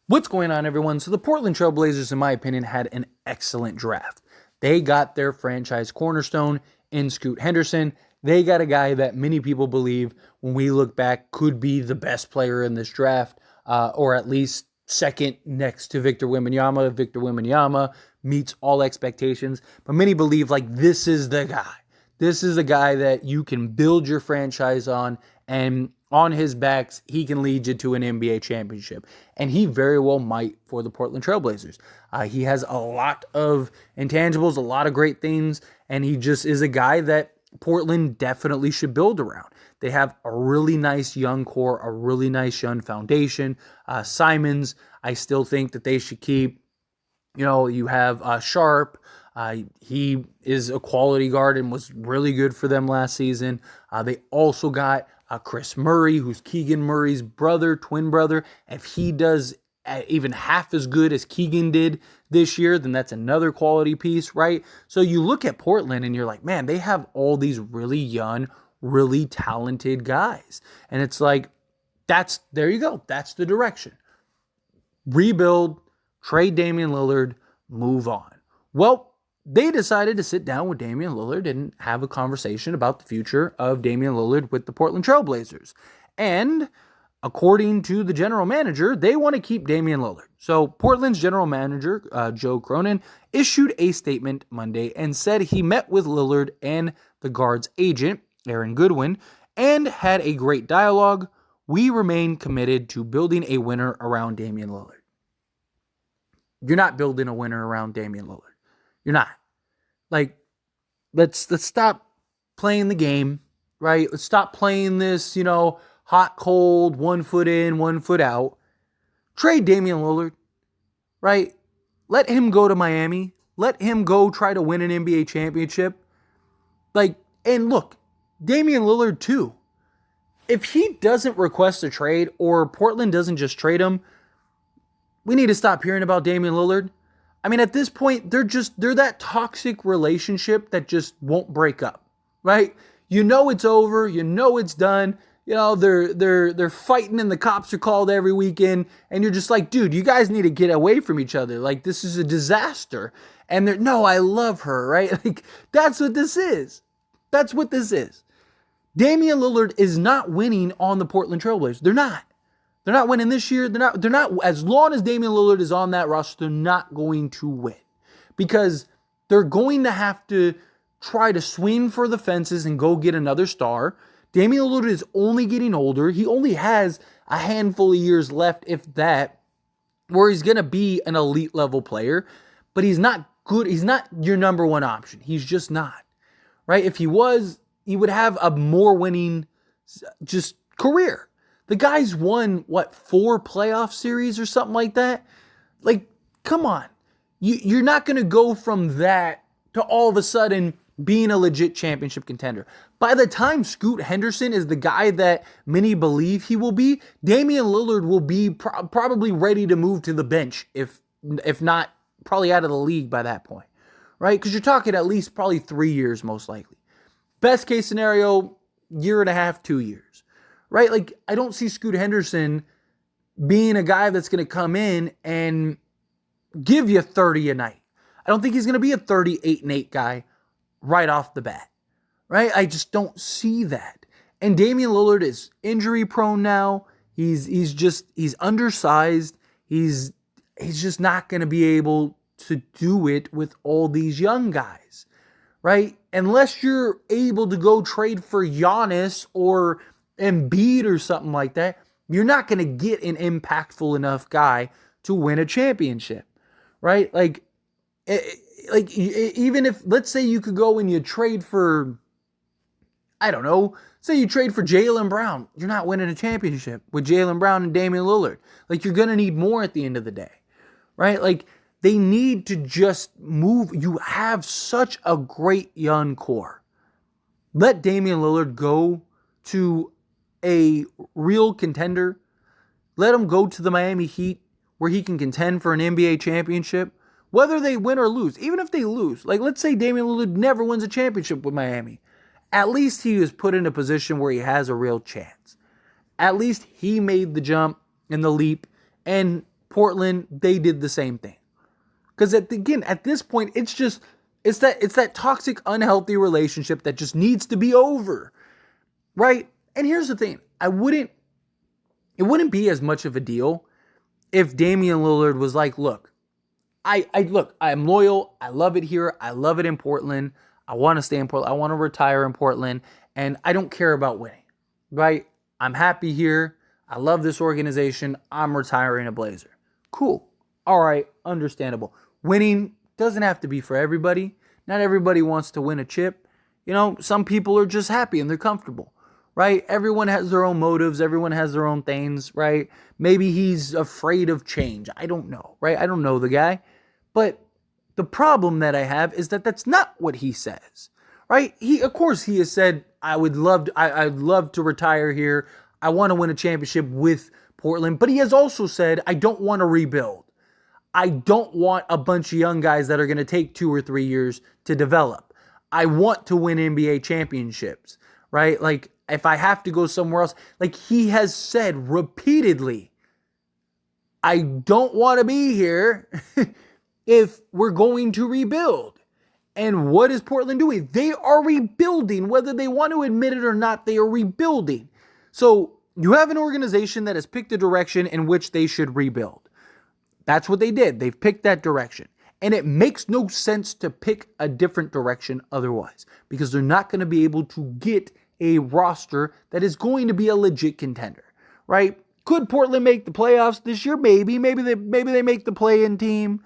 What's going on, everyone? So the Portland Trailblazers, in my opinion, had an excellent draft. They got their franchise cornerstone in Scoot Henderson. They got a guy that many people believe, when we look back, could be the best player in this draft, or at least second next to Victor Wembanyama. Victor Wembanyama meets all expectations, but many believe this is the guy. This is a guy that you can build your franchise on, and on his backs, he can lead you to an NBA championship. And he very well might for the Portland Trailblazers. He has a lot of intangibles, a lot of great things, and he just is a guy that Portland definitely should build around. They have a really nice young core, a really nice young foundation. Simons, I still think that they should keep. You have Sharp. He is a quality guard and was really good for them last season. They also got Chris Murray, who's Keegan Murray's twin brother. If he does even half as good as Keegan did this year, then that's another quality piece, right? So you look at Portland and you're like, man, they have all these really young, really talented guys. And it's like, there you go. That's the direction. Rebuild, trade Damian Lillard, move on. Well, they decided to sit down with Damian Lillard and have a conversation about the future of Damian Lillard with the Portland Trailblazers. And according to the general manager, they want to keep Damian Lillard. So Portland's general manager, Joe Cronin, issued a statement Monday and said he met with Lillard and the guard's agent, Aaron Goodwin, and had a great dialogue. We remain committed to building a winner around Damian Lillard. You're not building a winner around Damian Lillard. You're not. Let's stop playing the game, right? Let's stop playing this, hot, cold, 1 foot in, 1 foot out. Trade Damian Lillard, right? Let him go to Miami. Let him go try to win an NBA championship. And look, Damian Lillard too. If he doesn't request a trade or Portland doesn't just trade him, we need to stop hearing about Damian Lillard. I mean, at this point, they're that toxic relationship that just won't break up, right? It's over. It's done. They're fighting and the cops are called every weekend. And you're just like, dude, you guys need to get away from each other. This is a disaster. And no, I love her, right? That's what this is. That's what this is. Damian Lillard is not winning on the Portland Trailblazers. They're not. They're not winning this year. They're not, as long as Damian Lillard is on that roster, they're not going to win. Because they're going to have to try to swing for the fences and go get another star. Damian Lillard is only getting older. He only has a handful of years left, if that, where he's going to be an elite level player. But he's not good. He's not your number one option. He's just not. Right? If he was, he would have a more winning just career. The guy's won, 4 playoff series or something like that? Come on. You're not going to go from that to all of a sudden being a legit championship contender. By the time Scoot Henderson is the guy that many believe he will be, Damian Lillard will be probably ready to move to the bench, if not probably out of the league by that point, right? Because you're talking at least probably 3 years most likely. Best case scenario, 1.5 2 years. Right? I don't see Scoot Henderson being a guy that's going to come in and give you 30 a night. I don't think he's going to be a 38-8 guy right off the bat. Right? I just don't see that. And Damian Lillard is injury prone now. He's undersized. He's just not going to be able to do it with all these young guys. Right? Unless you're able to go trade for Giannis or Embiid or something like that, you're not going to get an impactful enough guy to win a championship, right? Even if, let's say you could go and you trade for, I don't know, say you trade for Jaylen Brown, you're not winning a championship with Jaylen Brown and Damian Lillard. You're going to need more at the end of the day, right? They need to just move. You have such a great young core. Let Damian Lillard go to a real contender. Let him go to the Miami Heat where he can contend for an NBA championship, whether they win or lose. Even if they lose, let's say Damian Lillard never wins a championship with Miami. At least he is put in a position where he has a real chance. At least he made the jump and the leap, and Portland, they did the same thing. Because again, at this point, it's that toxic, unhealthy relationship that just needs to be over, right? And here's the thing: it wouldn't be as much of a deal if Damian Lillard was like, look, I'm loyal, I love it here, I love it in Portland, I want to stay in Portland, I want to retire in Portland, and I don't care about winning, right? I'm happy here, I love this organization, I'm retiring a Blazer. Cool. All right, understandable. Winning doesn't have to be for everybody. Not everybody wants to win a chip. Some people are just happy and they're comfortable, right? Everyone has their own motives. Everyone has their own things, right? Maybe he's afraid of change. I don't know, right? I don't know the guy. But the problem that I have is that that's not what he says, right? Of course, he has said, I'd love to retire here. I want to win a championship with Portland. But he has also said, I don't want to rebuild. I don't want a bunch of young guys that are going to take 2 or 3 years to develop. I want to win NBA championships, right? Like, if I have to go somewhere else, like he has said repeatedly, I don't want to be here if we're going to rebuild. And what is Portland doing? They are rebuilding. Whether they want to admit it or not, they are rebuilding. So you have an organization that has picked a direction in which they should rebuild. That's what they did. They've picked that direction. And it makes no sense to pick a different direction otherwise, because they're not going to be able to get a roster that is going to be a legit contender, right? Could Portland make the playoffs this year? Maybe they make the play-in team.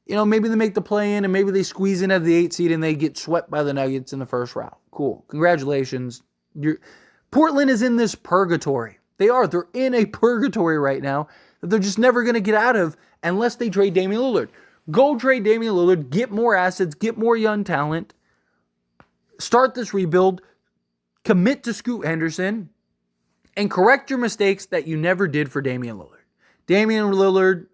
Maybe they make the play-in and maybe they squeeze in at the 8th seed and they get swept by the Nuggets in the first round. Cool. Congratulations. Portland is in this purgatory. They're in a purgatory right now that they're just never going to get out of unless they trade Damian Lillard. Go trade Damian Lillard, get more assets, get more young talent, start this rebuild, commit to Scoot Henderson, and correct your mistakes that you never did for Damian Lillard. Damian Lillard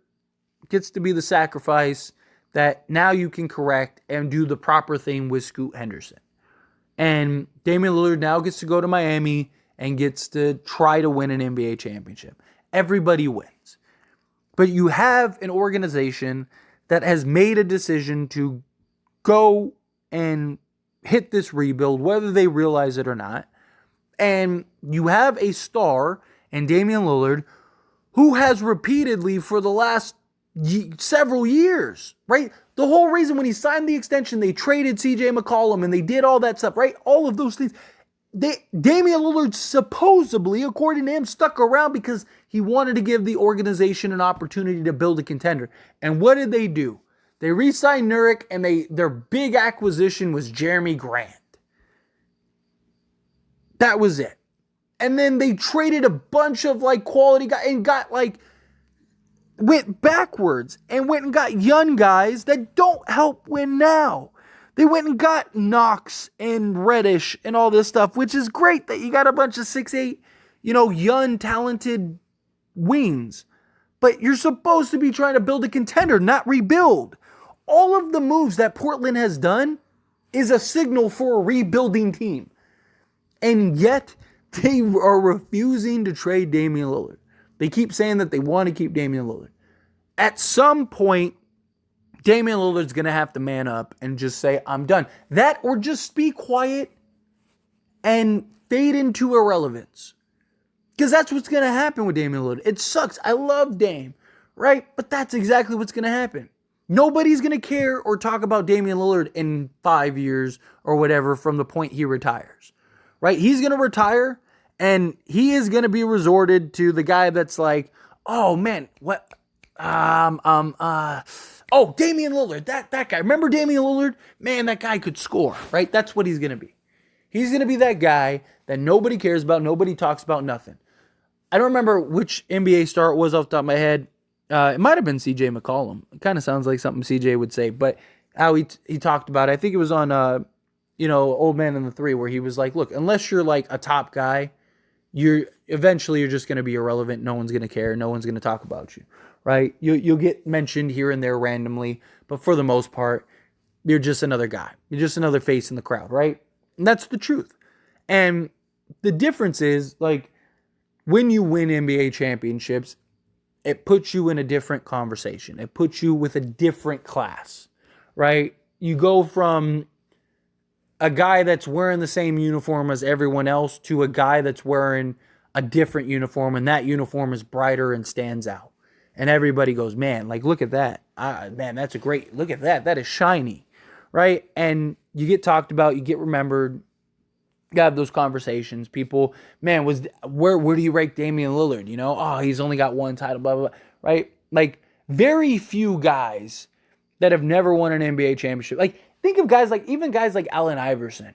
gets to be the sacrifice that now you can correct and do the proper thing with Scoot Henderson. And Damian Lillard now gets to go to Miami and gets to try to win an NBA championship. Everybody wins. But you have an organization that has made a decision to go and hit this rebuild, whether they realize it or not. And you have a star in Damian Lillard who has repeatedly for the last several years, right? The whole reason when he signed the extension, they traded CJ McCollum and they did all that stuff, right? All of those things. Damian Lillard supposedly, according to him, stuck around because he wanted to give the organization an opportunity to build a contender. And what did they do? They re-signed Nurkic, and their big acquisition was Jeremy Grant. That was it. And then they traded a bunch of quality guys and went backwards and went and got young guys that don't help win now. They went and got Knox and Reddish and all this stuff, which is great that you got a bunch of 6'8", young, talented wings. But you're supposed to be trying to build a contender, not rebuild. All of the moves that Portland has done is a signal for a rebuilding team. And yet, they are refusing to trade Damian Lillard. They keep saying that they want to keep Damian Lillard. At some point, Damian Lillard's going to have to man up and just say, I'm done. That or just be quiet and fade into irrelevance. Because that's what's going to happen with Damian Lillard. It sucks. I love Dame, right? But that's exactly what's going to happen. Nobody's going to care or talk about Damian Lillard in 5 years or whatever from the point he retires, right? He's going to retire and he is going to be resorted to the guy that's like, oh man, what? Damian Lillard, that guy. Remember Damian Lillard? Man, that guy could score, right? That's what he's going to be. He's going to be that guy that nobody cares about, nobody talks about, nothing. I don't remember which NBA star it was off the top of my head. It might have been CJ McCollum. It kind of sounds like something CJ would say, but how he talked about it. I think it was on, Old Man and the Three, where he was like, look, unless you're like a top guy, you're just going to be irrelevant. No one's going to care. No one's going to talk about you. Right? You'll get mentioned here and there randomly, but for the most part, you're just another guy. You're just another face in the crowd, right? And that's the truth. And the difference is, when you win NBA championships, it puts you in a different conversation. It puts you with a different class, right? You go from a guy that's wearing the same uniform as everyone else to a guy that's wearing a different uniform, and that uniform is brighter and stands out. And everybody goes, man, like, look at that. Man, that's a great, look at that. That is shiny, right? And you get talked about, you get remembered. You have those conversations. People, man, where do you rank Damian Lillard? You know, oh, he's only got one title, blah, blah, blah, right? Like, very few guys that have never won an NBA championship. Like, think of guys like, even guys like Allen Iverson,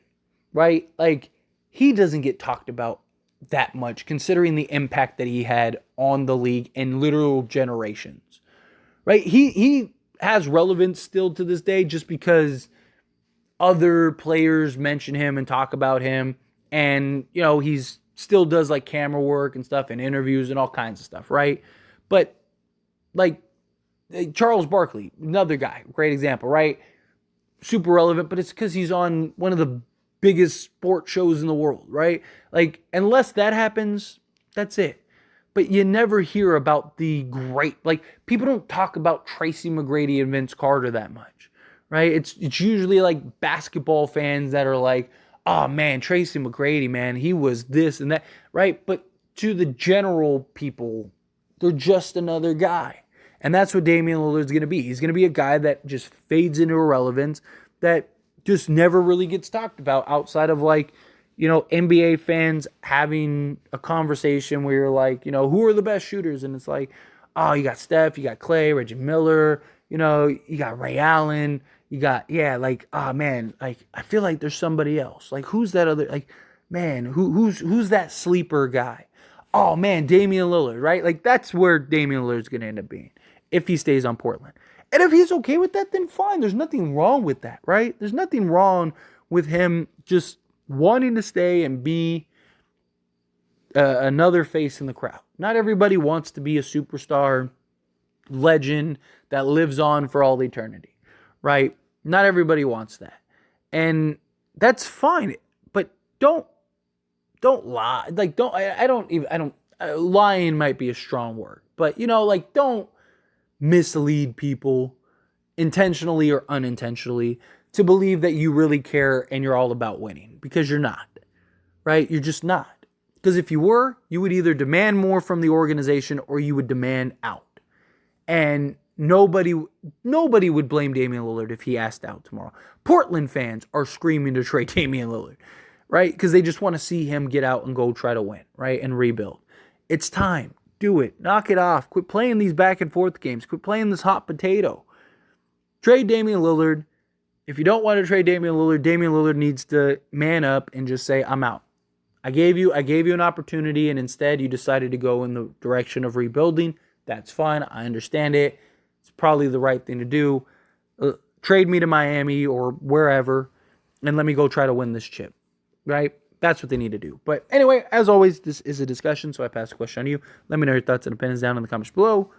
right? Like, he doesn't get talked about that much, considering the impact that he had on the league in literal generations, right? He has relevance still to this day just because other players mention him and talk about him, and you know, he's still does like camera work and stuff and interviews and all kinds of stuff, right? But like Charles Barkley, another guy, great example, right? Super relevant, but it's because he's on one of the biggest sports shows in the world, right? Like, unless that happens, that's it. But you never hear about the great, like, people don't talk about Tracy McGrady and Vince Carter that much, right? It's usually like basketball fans that are like, oh man, Tracy McGrady, man, he was this and that, right? But to the general people, they're just another guy. And that's what Damian Lillard's going to be. He's going to be a guy that just fades into irrelevance, that just never really gets talked about outside of, like, you know, NBA fans having a conversation where you're like, you know, who are the best shooters? And it's like, oh, you got Steph, you got Clay, Reggie Miller, you know, you got Ray Allen, you got, yeah, like, oh man, like, I feel like there's somebody else. Like, who's that other, like, man, who's that sleeper guy? Oh man, Damian Lillard, right? Like, that's where Damian Lillard's going to end up being if he stays on Portland. And if he's okay with that, then fine. There's nothing wrong with that, right? There's nothing wrong with him just wanting to stay and be another face in the crowd. Not everybody wants to be a superstar legend that lives on for all eternity, right? Not everybody wants that. And that's fine. But don't lie. Like, lying might be a strong word. But, you know, like, don't mislead people intentionally or unintentionally to believe that you really care and you're all about winning, because you're not, right? You're just not. Because if you were, you would either demand more from the organization or you would demand out. And nobody would blame Damian Lillard if he asked out tomorrow. Portland fans are screaming to trade Damian Lillard, right? Because they just want to see him get out and go try to win, right? And rebuild. It's time. Do it. Knock it off. Quit playing these back and forth games. Quit playing this hot potato. Trade Damian Lillard. If you don't want to trade Damian Lillard needs to man up and just say, I'm out. I gave you an opportunity, and instead you decided to go in the direction of rebuilding. That's fine. I understand it. It's probably the right thing to do. Trade me to Miami or wherever, and let me go try to win this chip. Right? That's what they need to do. But anyway, as always, this is a discussion, so I pass the question on to you. Let me know your thoughts and opinions down in the comments below.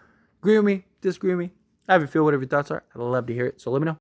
Agree with me, disagree with me, have you feel whatever your thoughts are. I'd love to hear it, so let me know.